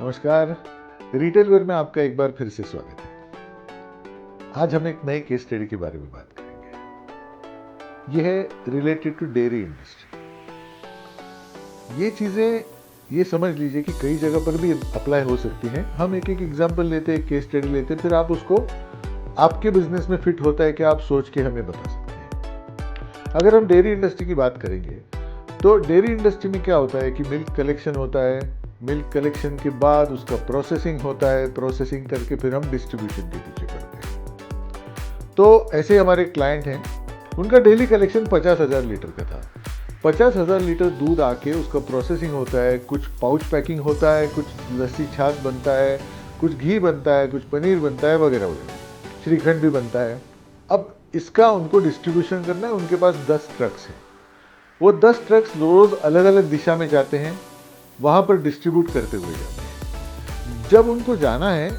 नमस्कार। Retail where में आपका एक बार फिर से स्वागत है। आज हम एक नए केस स्टडी के बारे में बात करेंगे। यह है रिलेटेड टू डेयरी इंडस्ट्री। ये चीज़ें ये समझ लीजिए कि कई जगह पर भी अप्लाई हो सकती हैं। हम एक एक एग्जांपल लेते हैं, केस स्टडी लेते हैं, फिर आप उसको आपके बिजनेस में फिट होता है कि आप सोच के हमें बता सकते हैं। अगर हम डेयरी इंडस्ट्री की बात करेंगे तो डेयरी इंडस्ट्री में क्या होता है कि मिल्क कलेक्शन होता है। मिल्क कलेक्शन के बाद उसका प्रोसेसिंग होता है, प्रोसेसिंग करके फिर हम डिस्ट्रीब्यूशन के पीछे पड़ते हैं। तो ऐसे हमारे क्लाइंट हैं, उनका डेली कलेक्शन 50,000 लीटर का था। 50,000 लीटर दूध आके उसका प्रोसेसिंग होता है, कुछ पाउच पैकिंग होता है, कुछ लस्सी छाछ बनता है, कुछ घी बनता है, कुछ पनीर बनता है, वगैरह वगैरह, श्रीखंड भी बनता है। अब इसका उनको डिस्ट्रीब्यूशन करना है। उनके पास 10 ट्रक्स हैं। वो 10 ट्रक्स रोज़ अलग अलग दिशा में जाते हैं, वहाँ पर डिस्ट्रीब्यूट करते हुए जाते हैं। जब उनको जाना है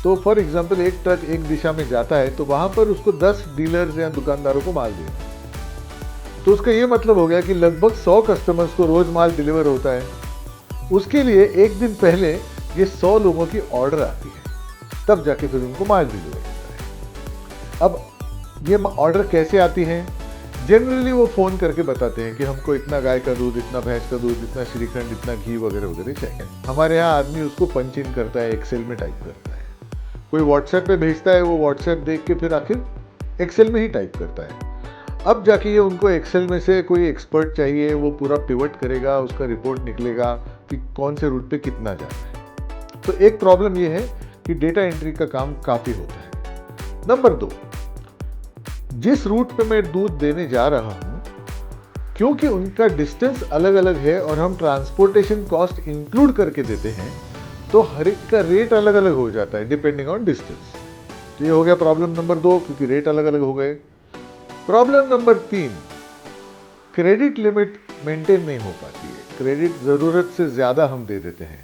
तो फॉर एग्जांपल एक ट्रक एक दिशा में जाता है तो वहाँ पर उसको 10 डीलर्स या दुकानदारों को माल देना है। तो उसका ये मतलब हो गया कि लगभग 100 कस्टमर्स को रोज माल डिलीवर होता है। उसके लिए एक दिन पहले ये 100 लोगों की ऑर्डर आती है, तब जाके फिर उनको माल डिलीवर होता है। अब ये ऑर्डर कैसे आती है? जनरली वो फ़ोन करके बताते हैं कि हमको इतना गाय का दूध, इतना भैंस का दूध, इतना श्रीखंड, इतना घी वगैरह वगैरह चाहिए। हमारे यहाँ आदमी उसको पंच इन करता है, एक्सेल में टाइप करता है। कोई व्हाट्सएप पे भेजता है, वो व्हाट्सएप देख के फिर आखिर एक्सेल में ही टाइप करता है। अब जाके ये उनको एक्सेल में से कोई एक्सपर्ट चाहिए, वो पूरा पिवट करेगा, उसका रिपोर्ट निकलेगा कि कौन से रूट पे कितना जाना है। तो एक प्रॉब्लम ये है कि डेटा एंट्री का काम काफ़ी होता है। नंबर 2, जिस रूट पे मैं दूध देने जा रहा हूं, क्योंकि उनका डिस्टेंस अलग अलग है और हम ट्रांसपोर्टेशन कॉस्ट इंक्लूड करके देते हैं, तो हर एक का रेट अलग अलग हो जाता है डिपेंडिंग ऑन डिस्टेंस। तो ये हो गया प्रॉब्लम नंबर 2, क्योंकि रेट अलग अलग हो गए। Problem number 3, credit limit maintain नहीं हो पाती है। क्रेडिट ज़रूरत से ज़्यादा हम दे देते हैं।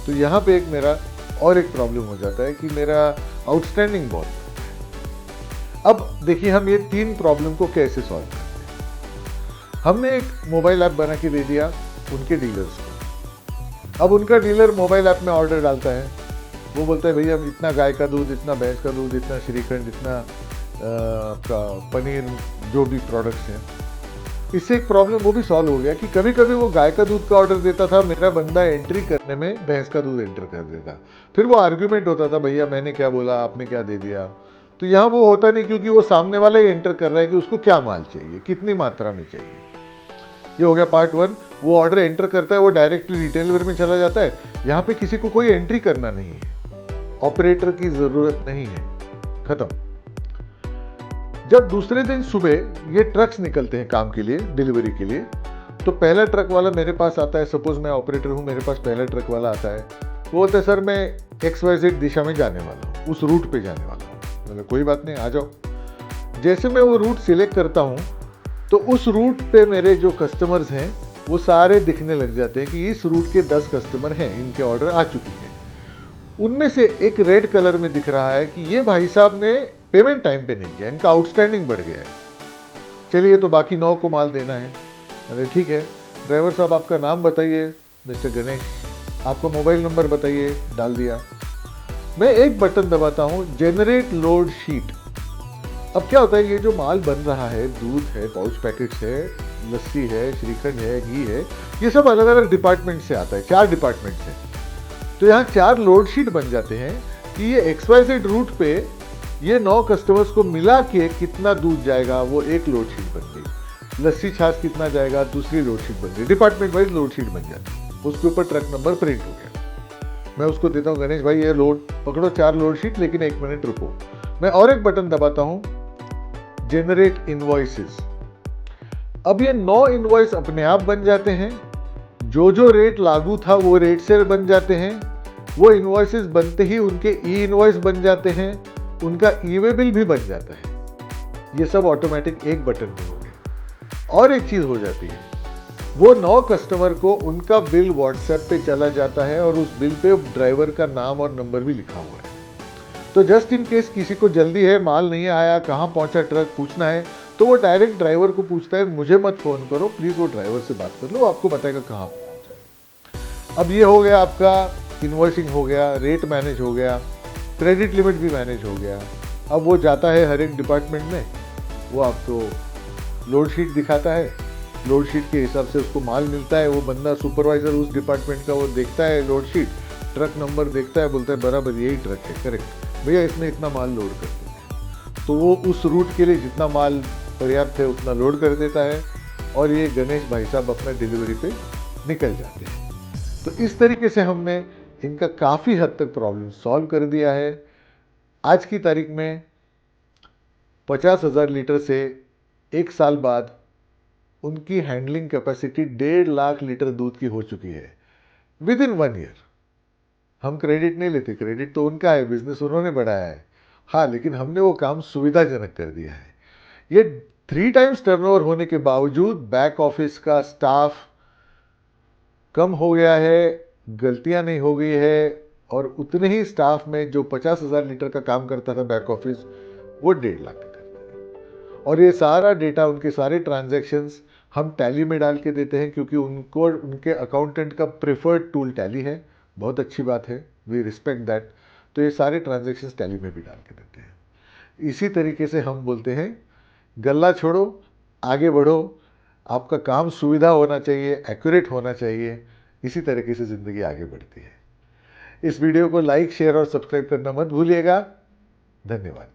तो यहाँ पे मेरा और एक प्रॉब्लम हो जाता है कि मेरा आउटस्टैंडिंग बहुत। अब देखिए, हम ये 3 प्रॉब्लम को कैसे सॉल्व करते हैं। हमने एक मोबाइल ऐप बना के दे दिया उनके डीलर्स को। अब उनका डीलर मोबाइल ऐप में ऑर्डर डालता है। वो बोलता है भैया इतना गाय का दूध, इतना भैंस का दूध, इतना श्रीखंड, इतना पनीर, जो भी प्रोडक्ट्स हैं। इससे एक प्रॉब्लम वो भी सॉल्व हो गया कि कभी कभी वो गाय का दूध का ऑर्डर देता था, मेरा बंदा एंट्री करने में भैंस का दूध एंटर कर देता। फिर वो आर्ग्यूमेंट होता था, भैया मैंने क्या बोला, आपने क्या दे दिया। तो यहाँ वो होता नहीं, क्योंकि वो सामने वाला ही एंटर कर रहा है कि उसको क्या माल चाहिए, कितनी मात्रा में चाहिए। ये हो गया पार्ट 1। वो ऑर्डर एंटर करता है, वो डायरेक्टली रिटेलर में चला जाता है। यहाँ पे किसी को कोई एंट्री करना नहीं है, ऑपरेटर की जरूरत नहीं है, खत्म। जब दूसरे दिन सुबह ये ट्रक्स निकलते हैं काम के लिए, डिलीवरी के लिए, तो पहला ट्रक वाला मेरे पास आता है। सपोज मैं ऑपरेटर हूँ, मेरे पास पहला ट्रक वाला आता है। वो बोलता है सर मैं XYZ दिशा में जाने वाला हूँ, उस रूट पे जाने वाला हूँ। मतलब कोई बात नहीं, आ जाओ। जैसे मैं वो रूट सिलेक्ट करता हूँ तो उस रूट पे मेरे जो कस्टमर्स हैं वो सारे दिखने लग जाते हैं कि इस रूट के 10 कस्टमर हैं, इनके ऑर्डर आ चुकी है। उनमें से एक रेड कलर में दिख रहा है कि ये भाई साहब ने पेमेंट टाइम पे नहीं किया, इनका आउटस्टैंडिंग बढ़ गया है। चलिए, तो बाकी 9 को माल देना है। अरे ठीक है, ड्राइवर साहब आपका नाम बताइए, मिस्टर गणेश। आपका मोबाइल नंबर बताइए, डाल दिया। मैं एक बटन दबाता हूँ, जनरेट लोड शीट। अब क्या होता है, ये जो माल बन रहा है, दूध है, पाउच पैकेट्स है, लस्सी है, श्रीखंड है, घी है, ये सब अलग अलग डिपार्टमेंट से आता है, 4 डिपार्टमेंट से। तो यहाँ 4 लोड शीट बन जाते हैं कि ये XYZ रूट पे ये 9 कस्टमर्स को मिला के कितना दूध जाएगा, वो एक लोड शीट बन गई। लस्सी छाछ कितना जाएगा, दूसरी लोड शीट बन गई। डिपार्टमेंट वाइज लोड शीट बन जाती है। उसके ऊपर ट्रक नंबर प्रिंट हो गया। मैं उसको देता हूँ, गणेश भाई ये लोड पकड़ो, 4 लोड शीट, लेकिन 1 मिनट रुको। मैं और एक बटन दबाता हूँ, जनरेट इनवॉइसेस। अब ये 9 इनवॉइस अपने आप बन जाते हैं। जो जो रेट लागू था वो रेट से बन जाते हैं। वो इनवॉइसेस बनते ही उनके ई इनवॉइस बन जाते हैं, उनका ई वे बिल भी बन जाता है। ये सब ऑटोमेटिक एक बटन में हो गया। और एक चीज हो जाती है, वो 9 कस्टमर को उनका बिल व्हाट्सएप पे चला जाता है और उस बिल पे ड्राइवर का नाम और नंबर भी लिखा हुआ है। तो जस्ट इन केस किसी को जल्दी है, माल नहीं आया, कहाँ पहुंचा ट्रक पूछना है, तो वो डायरेक्ट ड्राइवर को पूछता है, मुझे मत फ़ोन करो प्लीज़, वो ड्राइवर से बात कर लो, आपको बताएगा कहाँ पहुंचा। अब ये हो गया आपका इन्वॉइसिंग हो गया, रेट मैनेज हो गया, क्रेडिट लिमिट भी मैनेज हो गया। अब वो जाता है हर एक डिपार्टमेंट में, वो आपको लोड शीट दिखाता है, लोड शीट के हिसाब से उसको माल मिलता है। वो बंदा सुपरवाइजर उस डिपार्टमेंट का वो देखता है लोड शीट, ट्रक नंबर देखता है, बोलता है बराबर यही ट्रक है, करेक्ट भैया, इसमें इतना माल लोड कर देते हैं। तो वो उस रूट के लिए जितना माल पर्याप्त है उतना लोड कर देता है और ये गणेश भाई साहब अपना डिलीवरी पे निकल जाते हैं। तो इस तरीके से हमने इनका काफ़ी हद तक प्रॉब्लम सॉल्व कर दिया है। आज की तारीख में 50,000 लीटर से एक साल बाद उनकी हैंडलिंग कैपेसिटी 1.5 लाख लीटर दूध की हो चुकी है विद इन 1 ईयर। हम क्रेडिट नहीं लेते, क्रेडिट तो उनका है, बिजनेस उन्होंने बढ़ाया है। हाँ, लेकिन हमने वो काम सुविधाजनक कर दिया है। ये 3 टाइम्स टर्नओवर होने के बावजूद बैक ऑफिस का स्टाफ कम हो गया है, गलतियां नहीं हो गई है, और उतने ही स्टाफ में जो 50,000 लीटर का काम करता था बैक ऑफिस, वो 1.5 लाख का करता है। और ये सारा डेटा, उनके सारे ट्रांजैक्शंस हम टैली में डाल के देते हैं, क्योंकि उनको उनके अकाउंटेंट का प्रेफर्ड टूल टैली है। बहुत अच्छी बात है, वी रिस्पेक्ट दैट। तो ये सारे ट्रांजैक्शंस टैली में भी डाल के देते हैं। इसी तरीके से हम बोलते हैं, गल्ला छोड़ो, आगे बढ़ो, आपका काम सुविधा होना चाहिए, एक्यूरेट होना चाहिए। इसी तरीके से ज़िंदगी आगे बढ़ती है। इस वीडियो को लाइक, शेयर और सब्सक्राइब करना मत भूलिएगा। धन्यवाद।